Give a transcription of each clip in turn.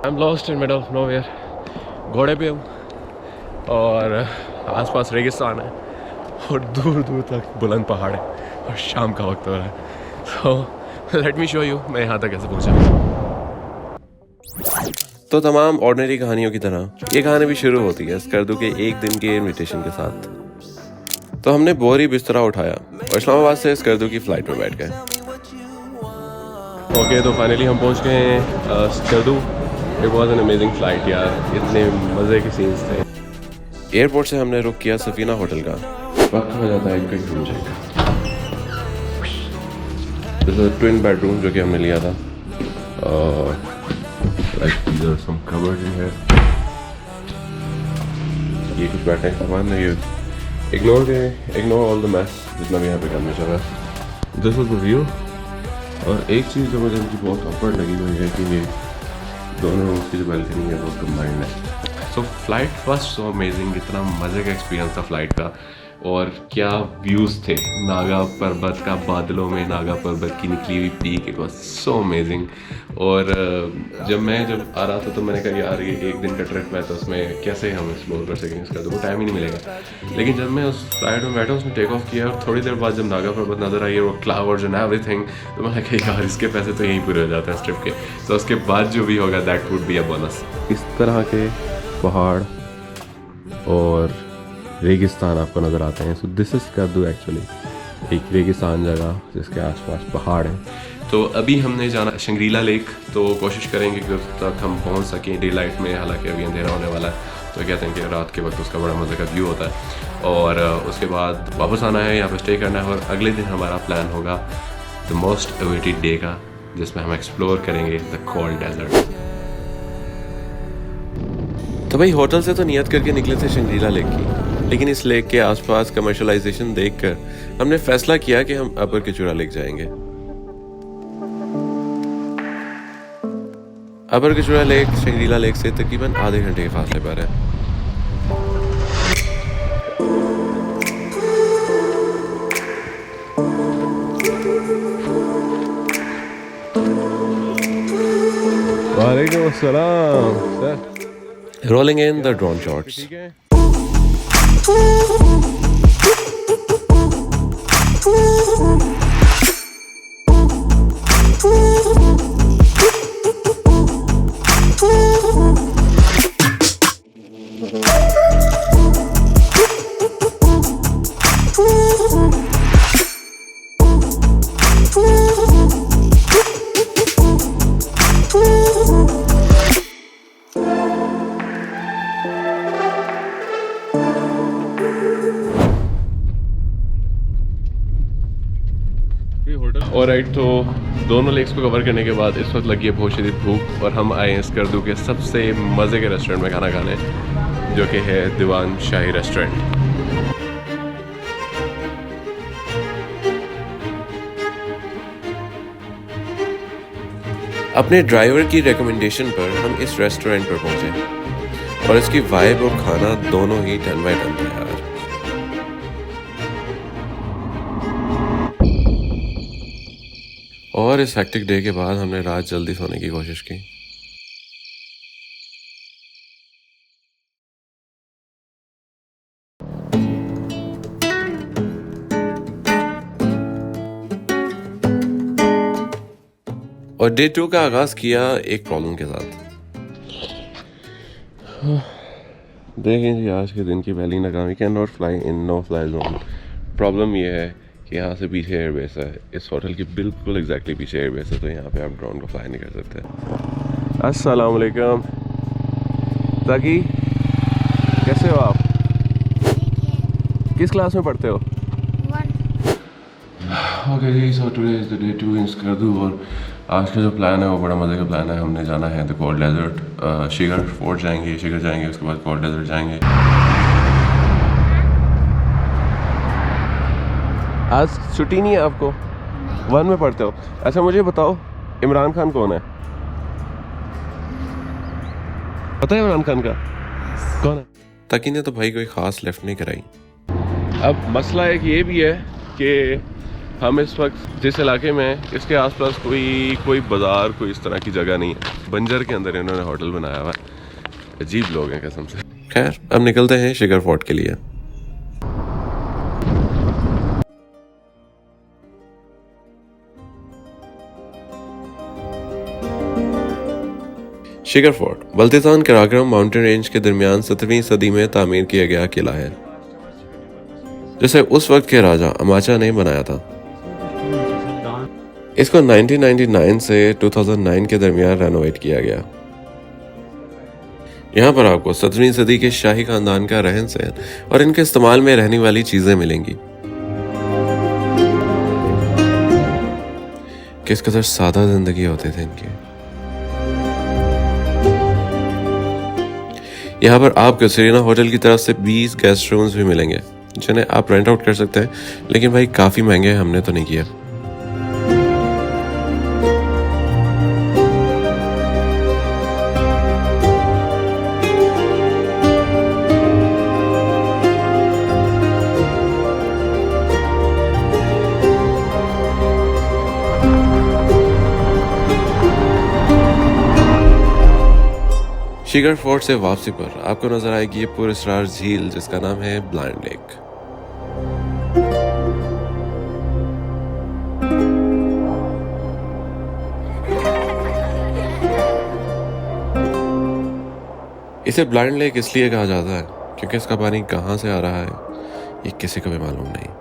Am lost in middle of nowhere. घोड़े पे हूँ और आसपास रेगिस्तान है और दूर दूर तक बुलंद पहाड़ है और शाम का वक्त हो रहा है। So let me show you मैं यहाँ तक कैसे पहुँचा। तो तमाम ऑर्डिनरी कहानियों की तरह ये कहानी भी शुरू होती है स्कर्दू के एक दिन के इनविटेशन के साथ। तो हमने बोरी बिस्तरा उठाया और इस्लामाबाद से स्कर्दू की फ्लाइट में बैठ गए। ओके तो फाइनली हम पहुँच गए हैं Skardu. It was an amazing flight यार, इतने मज़े के सीन्स थे। एयरपोर्ट से हमने रुक किया सफीना होटल का। वक्त हो जाता है quick room check. Twin bedroom जो कि हमने लिया था। Like these are some cupboards in here. ये कुछ बैठने का सामान नहीं है। Ignore all the mess जितना भी यहाँ पे करना चाह रहा है। This was the view। और एक चीज़ जो मुझे इनकी बहुत awkward लगी हुई है कि ये दोनों रूम्स की जो बालकनी है वो combined है। सो फ्लाइट वाज सो अमेजिंग, इतना मज़े का एक्सपीरियंस था फ्लाइट का। और क्या व्यूज़ थे नागा पर्वत का, बादलों में नागा पर्वत की निकली हुई peak. It was so amazing. और जब आ रहा था तो मैंने कहा यार ये एक दिन का ट्रिप है तो उसमें कैसे हम एक्सप्लोर कर सकेंगे, इसका तो वो टाइम ही नहीं मिलेगा। लेकिन जब मैं उस फ्लाइट में बैठा, उसने टेक ऑफ किया और थोड़ी देर बाद जब नागा पर्वत नज़र आई और क्लाउड्स एंड एवरीथिंग, तो मैंने कहा यार इसके पैसे तो यहीं पूरे हो जाते हैं इस ट्रिप के। तो उसके बाद जो भी होगा that would be a bonus. इस तरह के पहाड़ और रेगिस्तान आपको नज़र आते हैं। So this is Skardu actually, एक रेगिस्तान जगह जिसके आसपास पहाड़ हैं। तो अभी हमने जाना शंग्रीला लेक, तो कोशिश करेंगे कि उस तक हम पहुंच सकें डे लाइट में। हालांकि अभी अंधेरा होने वाला है तो कहते हैं कि रात के वक्त उसका बड़ा मज़े का व्यू होता है। और उसके बाद वापस आना है, यहाँ पर स्टे करना है और अगले दिन हमारा प्लान होगा द मोस्ट अवेटेड डे का, जिसमें हम एक्सप्लोर करेंगे द कोल्ड डेजर्ट। तो भाई होटल से तो नियत करके निकले थे शंग्रीला लेक की, लेकिन इस लेक के आसपास कमर्शलाइजेशन देखकर हमने फैसला किया कि हम अपर किचुरा लेक जाएंगे। अपर किचुरा लेक शंग्रीला लेक से तकरीबन आधे घंटे के फासले पर है। वालेकुम अस्सलाम sir. Rolling in the drone shots. और राइट, तो दोनों लेक्स को कवर करने के बाद इस वक्त लगी है बहुत शदीद भूख और हम आए हैं स्कर्दू के सबसे मज़े के रेस्टोरेंट में खाना खाने, जो कि है दीवान शाही रेस्टोरेंट। अपने ड्राइवर की रिकमेंडेशन पर हम इस रेस्टोरेंट पर पहुंचे और इसकी वाइब और खाना दोनों ही 10 बाय 10 था यार। और इस हेक्टिक डे के बाद हमने रात जल्दी सोने की कोशिश की। और डे 2 का आगाज किया एक प्रॉब्लम के साथ। देखें जी, आज के दिन की पहली नाकामी। Can not fly in no fly zone. Problem ये है कि यहाँ से पीछे एयरबेस है, इस होटल के बिल्कुल एग्जैक्टली पीछे एयरबेस है, तो यहाँ पे आप ड्रोन को फ्लाई नहीं कर सकते। अस्सलाम वालेकुम ताकि, कैसे हो आप? किस क्लास में पढ़ते हो? ओके जी, so today is the day 2 in Skardu. और आज का जो प्लान है वो बड़ा मज़े का प्लान है। हमने जाना है the cold desert. Shigar fort जाएंगे, उसके बाद कोल्ड डेजर्ट जाएंगे। आज छुट्टी नहीं है आपको? 1 में पढ़ते हो? अच्छा मुझे बताओ, इमरान खान कौन है? पता है इमरान खान का कौन है? ताकि ने तो भाई कोई ख़ास लेफ्ट नहीं कराई। अब मसला एक ये भी है कि हम इस वक्त जिस इलाके में हैं इसके आसपास कोई बाज़ार कोई इस तरह की जगह नहीं है। बंजर के अंदर इन्होंने होटल बनाया हुआ है। अजीब लोग हैं कसम से। खैर अब निकलते हैं शिगर फोर्ट के लिए। Shigar fort Baltistan Karakoram mountain range के दरमियान 17वीं सदी में तामीर किया गया किला है, जिसे उस वक्त के राजा अमाचा ने बनाया था। इसको 1999 से 2009 के दरमियान रेनोवेट किया गया। यहाँ पर आपको 17वीं सदी के शाही खानदान का रहन सहन और इनके इस्तेमाल में रहने वाली चीजें मिलेंगी। किस कदर सादा जिंदगी होते थे इनके। यहाँ पर आपको सेरेना होटल की तरफ से 20 गेस्ट रूम्स भी मिलेंगे, जिन्हें आप रेंट आउट कर सकते हैं, लेकिन भाई काफी महंगे हैं, हमने तो नहीं किया। शिगर फोर्ट से वापसी पर आपको नजर आएगी ये पुरस्कार झील, जिसका नाम है ब्लाइंड लेक। इसे ब्लाइंड लेक इसलिए कहा जाता है क्योंकि इसका पानी कहां से आ रहा है ये किसी को भी मालूम नहीं।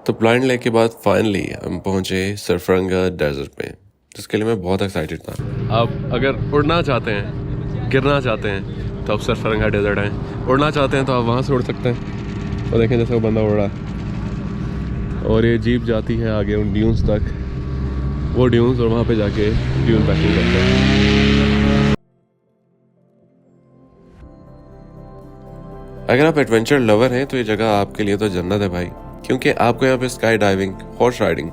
तो ब्लाइंड लेक के बाद फाइनली हम पहुंचे सरफरंगा डेजर्ट में, जिसके लिए मैं बहुत एक्साइटेड था। आप अगर उड़ना चाहते हैं, गिरना चाहते हैं, तो आप सरफरंगा डेजर्ट हैं। उड़ना चाहते हैं तो आप वहाँ से उड़ सकते हैं। और देखें जैसे वो बंदा उड़ रहा है और ये जीप जाती है आगे उन ड्यून्स तक, वो ड्यून्स, और वहाँ पे जाके ड्यून पैकिंग करते हैं। अगर आप एडवेंचर लवर हैं तो ये जगह आपके लिए तो जन्नत है भाई, क्योंकि आपको यहाँ पे sky diving, horse riding,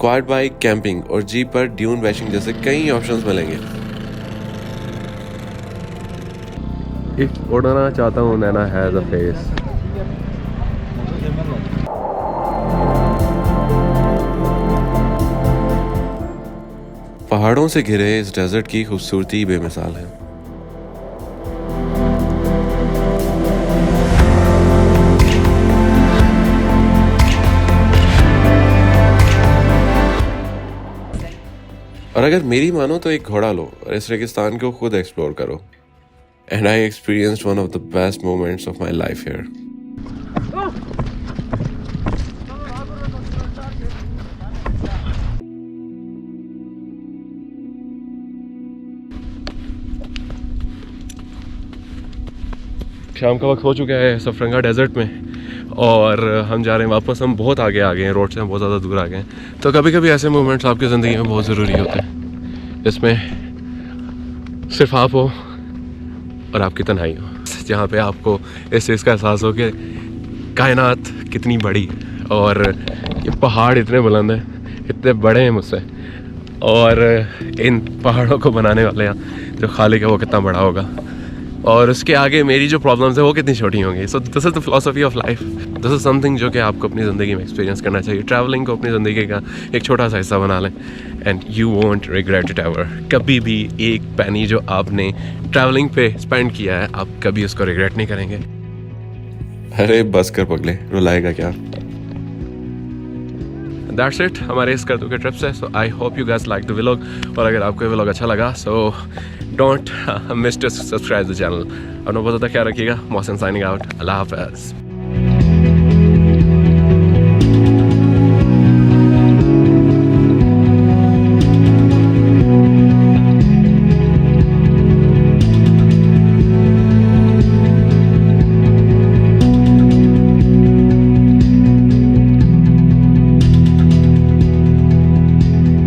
quad bike, camping और जीप पर ड्यून वैशिंग जैसे कई ऑप्शंस मिलेंगे। उड़ना चाहता हूँ, नैना हैज अ फेस। पहाड़ों से घिरे इस डेजर्ट की खूबसूरती बेमिसाल है। और अगर मेरी मानो तो एक घोड़ा लो और इस रेगिस्तान को खुद एक्सप्लोर करो। And I experienced one of the best moments of my life here. शाम का वक्त हो चुका है सरफरंगा डेजर्ट में और हम जा रहे हैं वापस। हम बहुत आगे आ गए हैं, रोड से हम बहुत ज़्यादा दूर आ गए हैं। तो कभी कभी ऐसे मोमेंट्स आपकी ज़िंदगी में बहुत ज़रूरी होते हैं, जिसमें सिर्फ आप हो और आपकी तन्हाई हो, जहाँ पे आपको इस चीज़ का एहसास हो कि कायनात कितनी बड़ी है और ये पहाड़ इतने बुलंद हैं, इतने बड़े हैं मुझसे, और इन पहाड़ों को बनाने वाले जो खालिक है वो कितना बड़ा होगा, और उसके आगे मेरी जो प्रॉब्लम्स है वो कितनी छोटी होंगी। So this is the philosophy of life. This is something जो कि आपको अपनी ज़िंदगी में एक्सपीरियंस करना चाहिए। ट्रैवलिंग को अपनी ज़िंदगी का एक छोटा सा हिस्सा बना लें and you won't regret it ever. कभी भी एक पैनी जो आपने ट्रैवलिंग पे स्पेंड किया है, आप कभी उसको रिग्रेट नहीं करेंगे। अरे बस कर पगले, रुलाएगा क्या। दैट्स इट हमारे इस करतू के ट्रिप से। So I hope you guys like the vlog, और अगर आपको ये व्लॉग अच्छा लगा so don't miss to subscribe the channel. अपना बहुत ज़्यादा ख्याल रखिएगा। Mohsin signing out. अल्लाह हाफ़िज़।